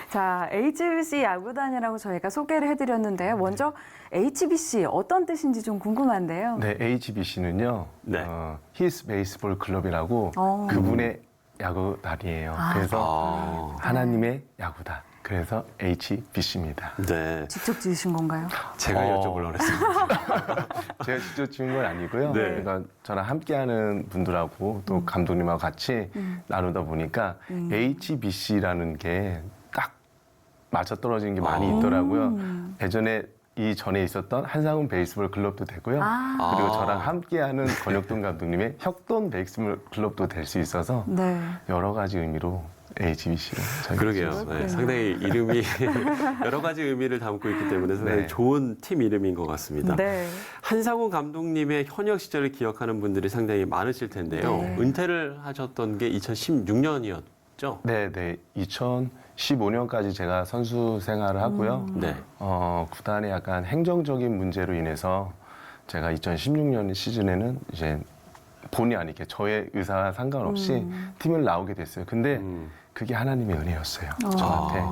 자, HBC 야구단이라고 저희가 소개를 해드렸는데요. 먼저 HBC 어떤 뜻인지 좀 궁금한데요.
네, HBC는요. 히스 베이스볼 클럽이라고 그분의 야구단이에요. 그래서 하나님의 야구단. 그래서 HBC입니다.
네.
직접 지으신 건가요?
제가 여쭤보려고 했습니다.
제가 직접 지은 건 아니고요.
네.
그러니까 저랑 함께하는 분들하고 또 감독님하고 같이 나누다 보니까 HBC라는 게 딱 맞아떨어지는 게 많이 있더라고요. 예전에 이 전에 있었던 한상훈 베이스볼 클럽도 되고요. 그리고 저랑 함께하는 권혁돈 감독님의 혁돈 베이스볼 클럽도 될 수 있어서
네.
여러 가지 의미로 HBC를
그러게요. 네, 상당히 이름이 여러 가지 의미를 담고 있기 때문에 상당히
네.
좋은 팀 이름인 것 같습니다.
네.
한상훈 감독님의 현역 시절을 기억하는 분들이 상당히 많으실 텐데요.
네.
은퇴를 하셨던 게 2016년이었죠?
네, 2015년까지 제가 선수 생활을 하고요.
네.
구단의 약간 행정적인 문제로 인해서 제가 2016년 시즌에는 이제 본의 아니게 저의 의사와 상관없이 팀을 나오게 됐어요. 근데 그게 하나님의 은혜였어요. 저한테.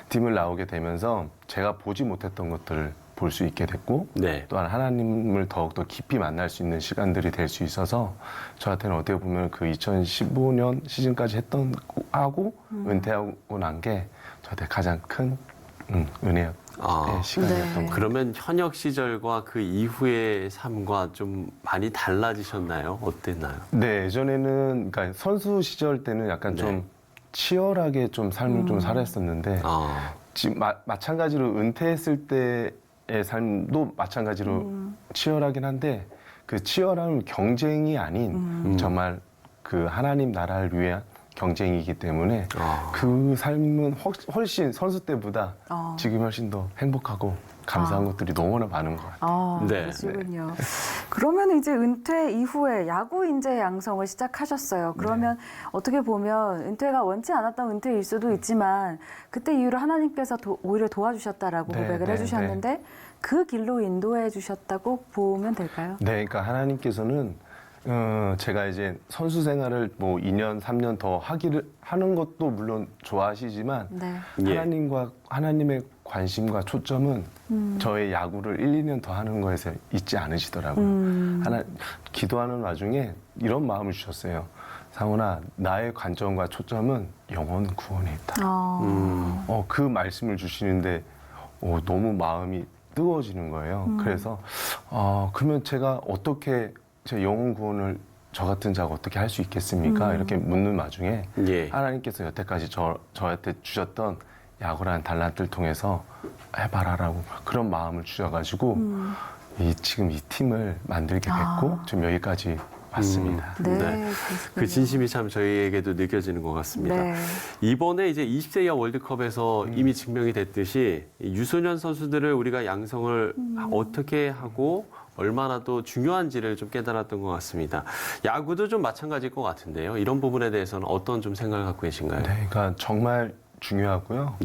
팀을 나오게 되면서 제가 보지 못했던 것들을 볼 수 있게 됐고
네.
또한 하나님을 더욱더 깊이 만날 수 있는 시간들이 될 수 있어서 저한테는 어떻게 보면 그 2015년 시즌까지 했던 하고 은퇴하고 난 게 저한테 가장 큰 은혜였던 시간이었던 것 같아요.
그러면 현역 시절과 그 이후의 삶과 좀 많이 달라지셨나요? 어땠나요?
네, 예전에는 그러니까 선수 시절 때는 약간 좀 치열하게 좀 삶을 좀 살았었는데 지금 마찬가지로 은퇴했을 때의 삶도 마찬가지로 치열하긴 한데 그 치열함은 경쟁이 아닌 정말 그 하나님 나라를 위한 경쟁이기 때문에 그 삶은 훨씬 선수 때보다 지금 훨씬 더 행복하고 감사한 것들이 너무나 많은 것 같아요.
그러시군요. 그러면 이제 은퇴 이후에 야구 인재 양성을 시작하셨어요. 그러면 어떻게 보면 은퇴가 원치 않았던 은퇴일 수도 있지만 그때 이후로 하나님께서 오히려 도와주셨다라고 고백을 해주셨는데 그 길로 인도해 주셨다고 보면 될까요?
네, 그러니까 하나님께서는 제가 이제 선수 생활을 뭐 2년, 3년 더 하는 것도 물론 좋아하시지만 하나님의 관심과 초점은 저의 야구를 1, 2년 더 하는 거에서 잊지 않으시더라고요. 기도하는 와중에 이런 마음을 주셨어요. 상훈아, 나의 관점과 초점은 영혼 구원에 있다. 그 말씀을 주시는데 너무 마음이 뜨거워지는 거예요. 그래서 그러면 제가 어떻게 제 영혼 구원을 저 같은 자가 어떻게 할 수 있겠습니까? 이렇게 묻는 와중에 하나님께서 여태까지 저한테 주셨던 야구라는 달란트를 통해서 해봐라라고 그런 마음을 주셔가지고 지금 이 팀을 만들게 됐고 지금 여기까지 왔습니다.
그 진심이 참 저희에게도 느껴지는 것 같습니다. 이번에 이제 20세 이하 월드컵에서 이미 증명이 됐듯이 유소년 선수들을 우리가 양성을 어떻게 하고 얼마나 또 중요한지를 좀 깨달았던 것 같습니다. 야구도 좀 마찬가지일 것 같은데요. 이런 부분에 대해서는 어떤 좀 생각을 갖고 계신가요?
네, 그러니까 정말 중요하고요.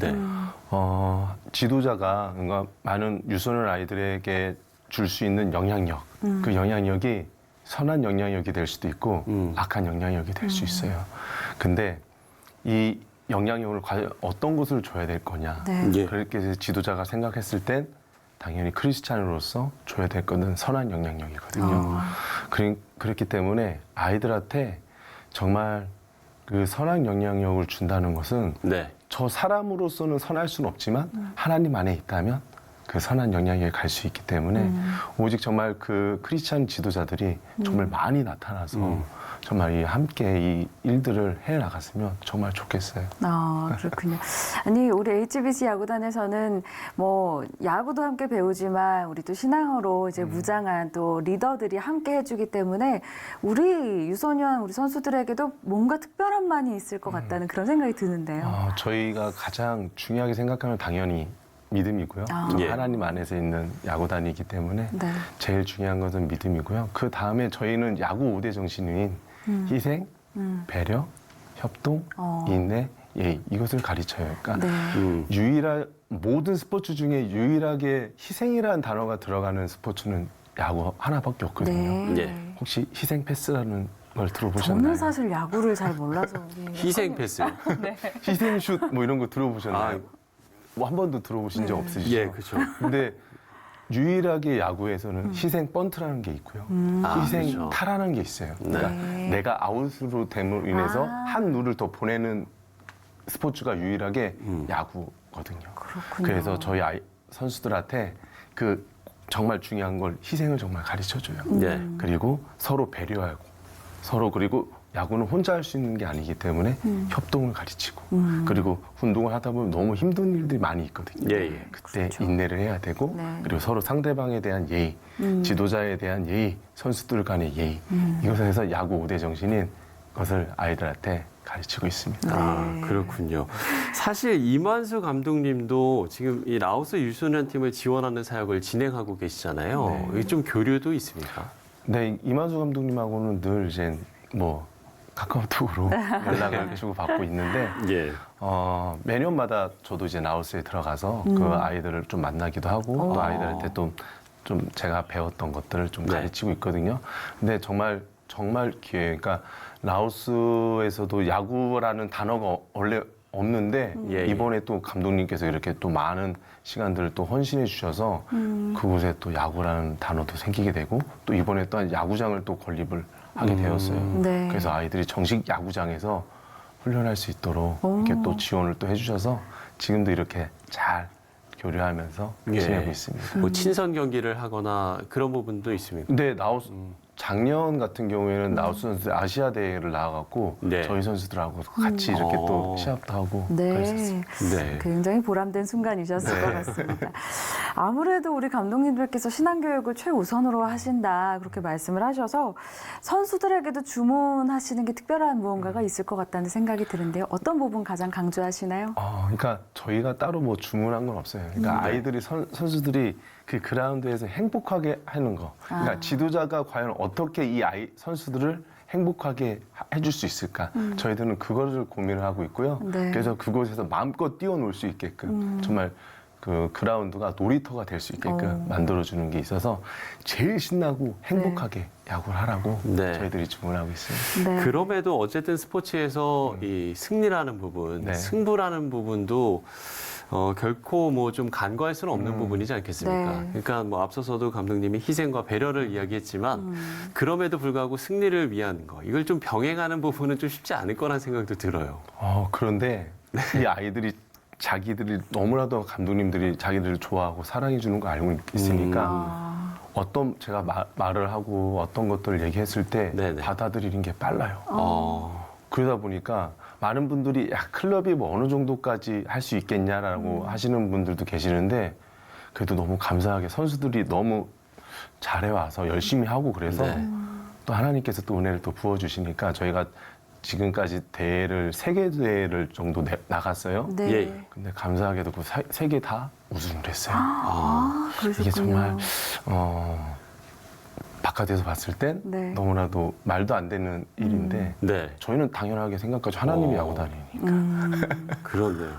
지도자가 뭔가 많은 유소년 아이들에게 줄 수 있는 영향력, 그 영향력이 선한 영향력이 될 수도 있고 악한 영향력이 될 수 있어요. 근데 이 영향력을 과연 어떤 것을 줘야 될 거냐. 그렇게 해서 지도자가 생각했을 땐 당연히 크리스찬으로서 줘야 될 거는 선한 영향력이거든요. 그렇기 때문에 아이들한테 정말 그 선한 영향력을 준다는 것은 저 사람으로서는 선할 수는 없지만 하나님 안에 있다면 그 선한 영향력에 갈 수 있기 때문에 오직 정말 그 크리스찬 지도자들이 정말 많이 나타나서 정말 함께 이 일들을 해 나갔으면 정말 좋겠어요.
그렇군요. 아니, 우리 HBC 야구단에서는 뭐 야구도 함께 배우지만 우리 또 신앙으로 이제 무장한 또 리더들이 함께 해주기 때문에 우리 유소년 우리 선수들에게도 뭔가 특별한 만이 있을 것 같다는 그런 생각이 드는데요.
저희가 가장 중요하게 생각하면 당연히 믿음이고요. 하나님 안에서 있는 야구단이기 때문에 제일 중요한 것은 믿음이고요. 그 다음에 저희는 야구 5대 정신인 희생, 배려, 협동, 인내, 예의 이것을 가르쳐요. 그러니까 모든 스포츠 중에 유일하게 희생이라는 단어가 들어가는 스포츠는 야구 하나밖에 없거든요. 혹시 희생 패스라는 걸 들어보셨나요?
저는 사실 야구를 잘 몰라서.
희생 패스.
희생 슛 뭐 이런 거 들어보셨나요? 뭐 한 번도 들어보신 적 없으시죠?
그렇죠.
근데 유일하게 야구에서는 희생 번트라는 게 있고요. 희생 타라는 게 있어요. 그러니까 내가 아웃으로 됨으로 인해서 한 룰을 더 보내는 스포츠가 유일하게 야구거든요. 그래서 저희 선수들한테 그 정말 중요한 걸 희생을 정말 가르쳐줘요. 그리고 서로 배려하고 서로 그리고 야구는 혼자 할 수 있는 게 아니기 때문에 협동을 가르치고 그리고 운동을 하다 보면 너무 힘든 일들이 많이 있거든요. 그때 인내를 해야 되고 그리고 서로 상대방에 대한 예의, 지도자에 대한 예의, 선수들 간의 예의 이것을 해서 야구 5대 정신인 것을 아이들한테 가르치고 있습니다.
아, 그렇군요. 사실 이만수 감독님도 지금 이 라오스 유소년 팀을 지원하는 사역을 진행하고 계시잖아요. 이게 좀 교류도 있습니까?
네, 이만수 감독님하고는 늘 이제 뭐 카카오톡으로 연락을 주고 받고 있는데 매년마다 저도 이제 라오스에 들어가서 그 아이들을 좀 만나기도 하고 또 아이들한테 또 좀 제가 배웠던 것들을 좀 가르치고 있거든요. 근데 정말 기회예요. 그러니까 라오스에서도 야구라는 단어가 원래 없는데 이번에 또 감독님께서 이렇게 또 많은 시간들을 또 헌신해 주셔서 그곳에 또 야구라는 단어도 생기게 되고 또 이번에 또 야구장을 또 건립을 하게 되었어요. 그래서 아이들이 정식 야구장에서 훈련할 수 있도록 이렇게 또 지원을 또 해주셔서 지금도 이렇게 잘 교류하면서 지내고 있습니다.
뭐 친선 경기를 하거나 그런 부분도 있습니까?
네, 라오스 작년 같은 경우에는 라오스 선수들 아시아 대회를 나와갖고 저희 선수들하고 같이 이렇게 또 시합도 하고 그랬었어요.
굉장히 보람된 순간이셨을 것 같습니다. 아무래도 우리 감독님들께서 신앙교육을 최우선으로 하신다 그렇게 말씀을 하셔서 선수들에게도 주문하시는 게 특별한 무언가가 있을 것 같다는 생각이 드는데요. 어떤 부분 가장 강조하시나요?
그러니까 저희가 따로 뭐 주문한 건 없어요. 그러니까 아이들이 선수들이 그 그라운드에서 행복하게 하는 거. 그러니까 지도자가 과연 어떻게 이 선수들을 행복하게 해줄 수 있을까? 저희들은 그거를 고민을 하고 있고요. 그래서 그곳에서 마음껏 뛰어놀 수 있게끔 정말 그 그라운드가 놀이터가 될 수 있게끔 만들어주는 게 있어서 제일 신나고 행복하게 야구를 하라고 저희들이 주문하고 있습니다.
그럼에도 어쨌든 스포츠에서 이 승리라는 부분, 승부라는 부분도 결코 뭐 좀 간과할 수는 없는 부분이지 않겠습니까? 그러니까 뭐 앞서서도 감독님이 희생과 배려를 이야기했지만 그럼에도 불구하고 승리를 위한 거 이걸 좀 병행하는 부분은 좀 쉽지 않을 거란 생각도 들어요.
그런데 이 아이들이 자기들이 너무나도 감독님들이 자기들을 좋아하고 사랑해 주는 거 알고 있으니까 어떤 제가 말을 하고 어떤 것들을 얘기했을 때 받아들이는 게 빨라요. 그러다 보니까 많은 분들이 클럽이 뭐 어느 정도까지 할 수 있겠냐라고 하시는 분들도 계시는데 그래도 너무 감사하게 선수들이 너무 잘해와서 열심히 하고 그래서 또 하나님께서 또 은혜를 또 부어주시니까 저희가 지금까지 대회를 3개 대회를 정도 나갔어요. 근데 감사하게도 그 3개 다 우승을 했어요. 이게 정말 바깥에서 봤을 땐 너무나도 말도 안 되는 일인데 저희는 당연하게 생각하죠. 하나님이 야구 다니니까.
그렇네요.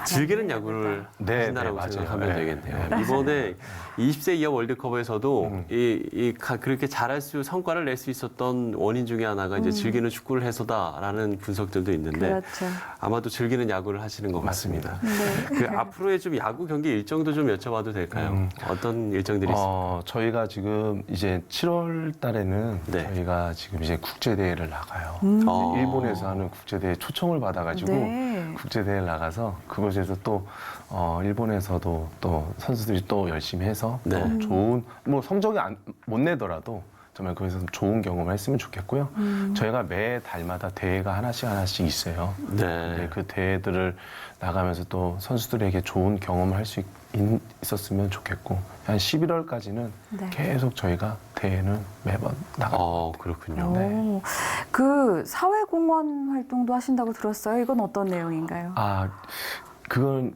즐기는 야구를 하신다라고 생각하면 되겠네요. 이번에 20세 이하 월드컵에서도 그렇게 잘할 성과를 낼 수 있었던 원인 중에 하나가 이제 즐기는 축구를 해서다라는 분석들도 있는데 아마도 즐기는 야구를 하시는 것 같습니다. 그 앞으로의 좀 야구 경기 일정도 좀 여쭤봐도 될까요? 어떤 일정들이 있습니까?
저희가 지금 이제 7월 달에는 저희가 지금 이제 국제대회를 나가요. 일본에서 하는 국제대회 초청을 받아가지고 국제대회를 나가서 그곳에서 또 일본에서도 또 선수들이 또 열심히 해서 또 좋은 뭐 성적이 못 내더라도 정말 거기서 좋은 경험을 했으면 좋겠고요. 저희가 매 달마다 대회가 하나씩 있어요. 그 대회들을 나가면서 또 선수들에게 좋은 경험을 할 수 있었으면 좋겠고 한 11월까지는 계속 저희가 대회는 매번 나갑니다.
그렇군요.
그 사회공헌 활동도 하신다고 들었어요. 이건 어떤 내용인가요?
그건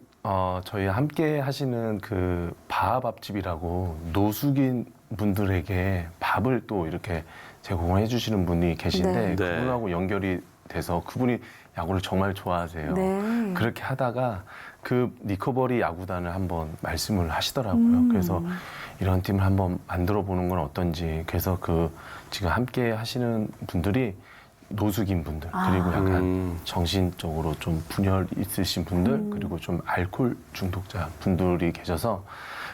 저희 함께 하시는 그 바하밥집이라고 노숙인 분들에게 밥을 또 이렇게 제공해 주시는 분이 계신데 그분하고 연결이 돼서 그분이 야구를 정말 좋아하세요. 그렇게 하다가 그 리커버리 야구단을 한번 말씀을 하시더라고요. 그래서 이런 팀을 한번 만들어 보는 건 어떤지. 그래서 그 지금 함께 하시는 분들이 노숙인 분들 그리고 약간 정신적으로 좀 분열 있으신 분들 그리고 좀 알코올 중독자 분들이 계셔서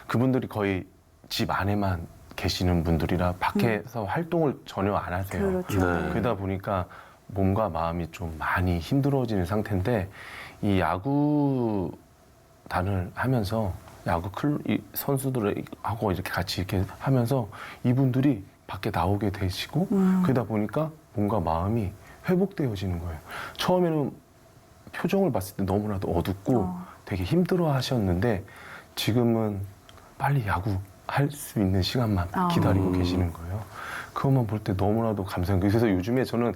그분들이 거의 집 안에만 계시는 분들이라 밖에서 활동을 전혀 안 하세요. 그러다 보니까 몸과 마음이 좀 많이 힘들어지는 상태인데 이 야구단을 하면서 야구 선수들하고 이렇게 같이 이렇게 하면서 이분들이 밖에 나오게 되시고 그러다 보니까 뭔가 마음이 회복되어지는 거예요. 처음에는 표정을 봤을 때 너무나도 어둡고 되게 힘들어 하셨는데 지금은 빨리 야구 할 수 있는 시간만 기다리고 계시는 거예요. 그것만 볼 때 너무나도 감사한 거예요. 그래서 요즘에 저는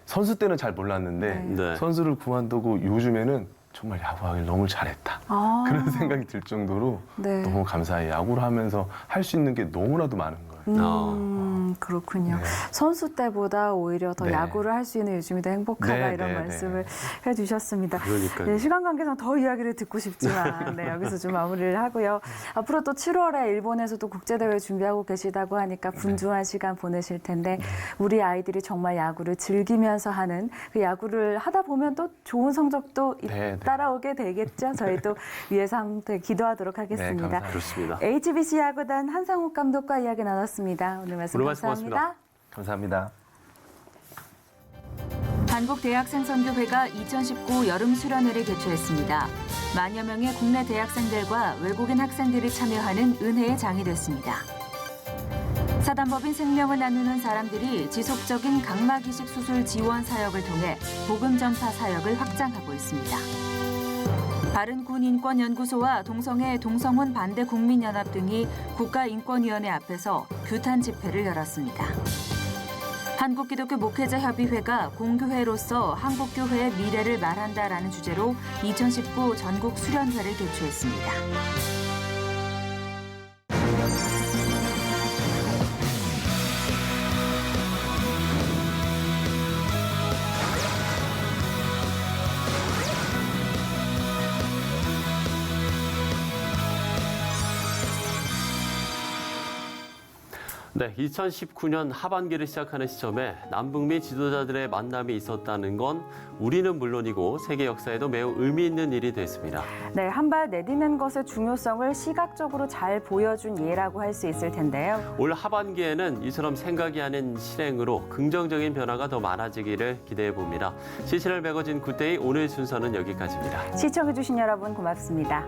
선수 때는 잘 몰랐는데 선수를 그만두고 요즘에는 정말 야구하길 너무 잘했다. 그런 생각이 들 정도로 너무 감사해요. 야구를 하면서 할 수 있는 게 너무나도 많은 거예요.
그렇군요. 선수 때보다 오히려 더 야구를 할 수 있는 요즘이 더 행복하다 이런 말씀을 해주셨습니다. 네, 시간 관계상 더 이야기를 듣고 싶지만 여기서 좀 마무리를 하고요. 앞으로 또 7월에 일본에서도 국제대회 준비하고 계시다고 하니까 분주한 시간 보내실 텐데 우리 아이들이 정말 야구를 즐기면서 하는 그 야구를 하다 보면 또 좋은 성적도 따라오게 되겠죠. 저희도 위에서 함께 기도하도록 하겠습니다.
좋습니다.
HBC 야구단 한상욱 감독과 이야기 나눴습니다. 오늘 말씀 감사합니다.
감사합니다.
한국대학생선교회가 2019 여름 수련회를 개최했습니다. 만여 명의 국내 대학생들과 외국인 학생들이 참여하는 은혜의 장이 됐습니다. 사단법인 생명을 나누는 사람들이 지속적인 각막 이식 수술 지원 사역을 통해 복음 전파 사역을 확장하고 있습니다. 바른군인권연구소와 동성애 동성혼 반대 국민연합 등이 국가인권위원회 앞에서 규탄 집회를 열었습니다. 한국기독교 목회자협의회가 공교회로서 한국교회의 미래를 말한다라는 주제로 2019 전국 수련회를 개최했습니다.
네, 2019년 하반기를 시작하는 시점에 남북미 지도자들의 만남이 있었다는 건 우리는 물론이고 세계 역사에도 매우 의미 있는 일이 됐습니다.
네, 한 발 내딛는 것의 중요성을 시각적으로 잘 보여준 예라고 할 수 있을 텐데요.
올 하반기에는 이처럼 생각이 아닌 실행으로 긍정적인 변화가 더 많아지기를 기대해 봅니다. 시신을 매거진 굿데이 오늘 순서는 여기까지입니다.
시청해주신 여러분 고맙습니다.